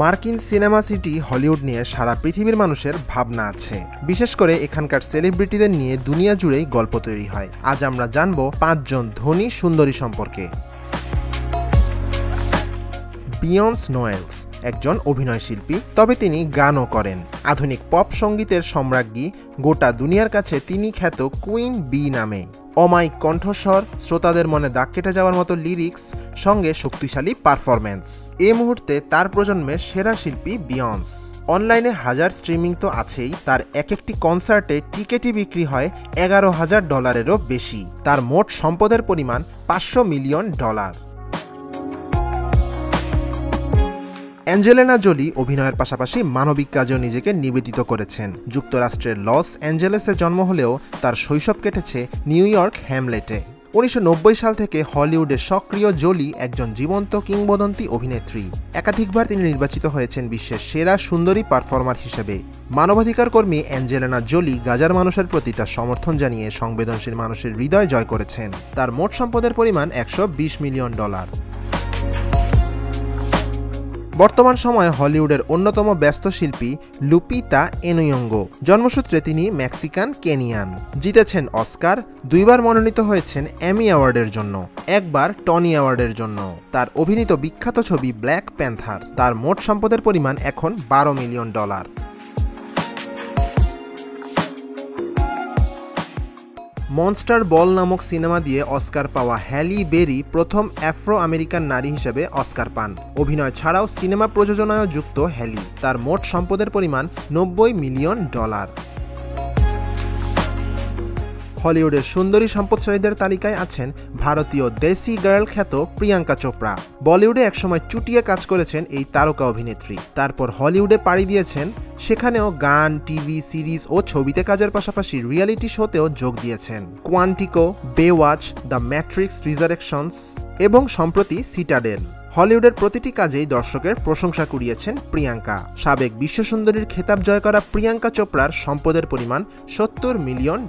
মার্কিন cinema city Hollywood নিয়ে সারা পৃথিবীর মানুষের ভাবনা আছে। বিশেষ করে এখানকার সেলিব্রিটিদের নিয়ে দুনিয়া জুড়েই গল্প তৈরি হয়। আজ আমরা জানব 5 জন ধনী সুন্দরী সম্পর্কে। বিয়ন্স নোয়েলস একজন অভিনয় শিল্পী, তবে তিনি গানও করেন। আধুনিক পপ সঙ্গীতের সম্রাজ্ঞী, গোটা দুনিয়ার কাছে তিনি খ্যাত কুইন বি নামে। অমায়িক কণ্ঠস্বর, শ্রোতাদের মনে দাগ কেটে যাওয়ার মতো লিরিক্স, সঙ্গে শক্তিশালী পারফরম্যান্স। এই মুহূর্তে তার প্রজন্মের সেরা শিল্পী বিয়ন্স। অনলাইনে হাজার স্ট্রিমিং তো আছেই, তার এক একটি কনসার্টে টিকেটই বিক্রি হয় $11,000-এরও বেশি। তার মোট সম্পদের পরিমাণ $500 মিলিয়ন। অ্যাঞ্জেলিনা জোলি অভিনয়ের পাশাপাশি মানবিক কাজেও নিজেকে নিবেদিত করেছেন। যুক্তরাষ্ট্রের লস অ্যাঞ্জেলেসে জন্ম হলেও তার শৈশব কেটেছে নিউ ইয়র্ক হ্যামলেটে। 1990 সাল থেকে হলিউডে সক্রিয় জোলি একজন জীবন্ত কিংবদন্তি অভিনেত্রী। একাধিকবার তিনি নির্বাচিত হয়েছেন বিশ্বের সেরা সুন্দরী পারফর্মার হিসেবে। মানবাধিকার কর্মী অ্যাঞ্জেলিনা জোলি গাজার মানুষের প্রতি তার সমর্থন জানিয়ে সংবেদনশীল মানুষের হৃদয় জয় করেছেন। তার মোট সম্পদের পরিমাণ $120 মিলিয়ন। বর্তমান সময়ে হলিউডের অন্যতম ব্যস্ত শিল্পী লুপিতা এনোয়ঙ্গো। জন্মসূত্রে তিনি মেক্সিকান কেনিয়ান। জিতেছেন অস্কার, 2বার মনোনীত হয়েছেন এমি অ্যাওয়ার্ডের জন্য, 1বার টনি অ্যাওয়ার্ডের জন্য। তার অভিনীত বিখ্যাত ছবি ব্ল্যাক প্যান্থার। তার মোট সম্পদের পরিমাণ এখন $12 মিলিয়ন। মনস্টার বল নামক সিনেমা দিয়ে অস্কার পাওয়া হ্যালি বেরি প্রথম আফ্রো আমেরিকান নারী হিসেবে অস্কার পান। অভিনয় ছাড়াও সিনেমা প্রযোজনায়ও যুক্ত হ্যালি। তার মোট সম্পদের পরিমাণ $90 মিলিয়ন। হলিউডের সুন্দরী সম্পদশালীদের তালিকায় আছেন ভারতীয় দেশি গার্ল খ্যাত প্রিয়াঙ্কা চোপড়া। বলিউডে একসময় চুটিয়ে কাজ করেছেন এই তারকা অভিনেত্রী। তারপর হলিউডে পাড়ি দিয়েছেন, সেখানেও গান, টিভি সিরিজ ও ছবিতে কাজের পাশাপাশি রিয়েলিটি শোতেও যোগ দিয়েছেন। কোয়ান্টিকো, বেওয়াচ, দ্য ম্যাট্রিক্স রিজারেকশনস এবং সম্প্রতি সিটাডেল। হলিউডের প্রতিটি কাজেই দর্শকের প্রশংসা কুড়িয়েছেন প্রিয়াঙ্কা। সাবেক বিশ্বসুন্দরীর খেতাব জয় করা প্রিয়াঙ্কা চোপড়ার সম্পদের পরিমাণ $70 মিলিয়ন।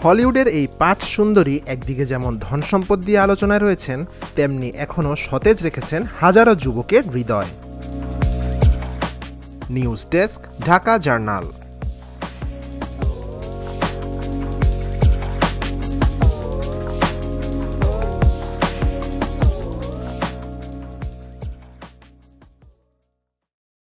হলিউডের এই 5 সুন্দরী একদিকে যেমন ধন সম্পদ দিয়ে আলোচনায় রয়েছেন, তেমনি এখনও সতেজ রেখেছেন হাজারো যুবকের হৃদয়। News desk, Dhaka journal.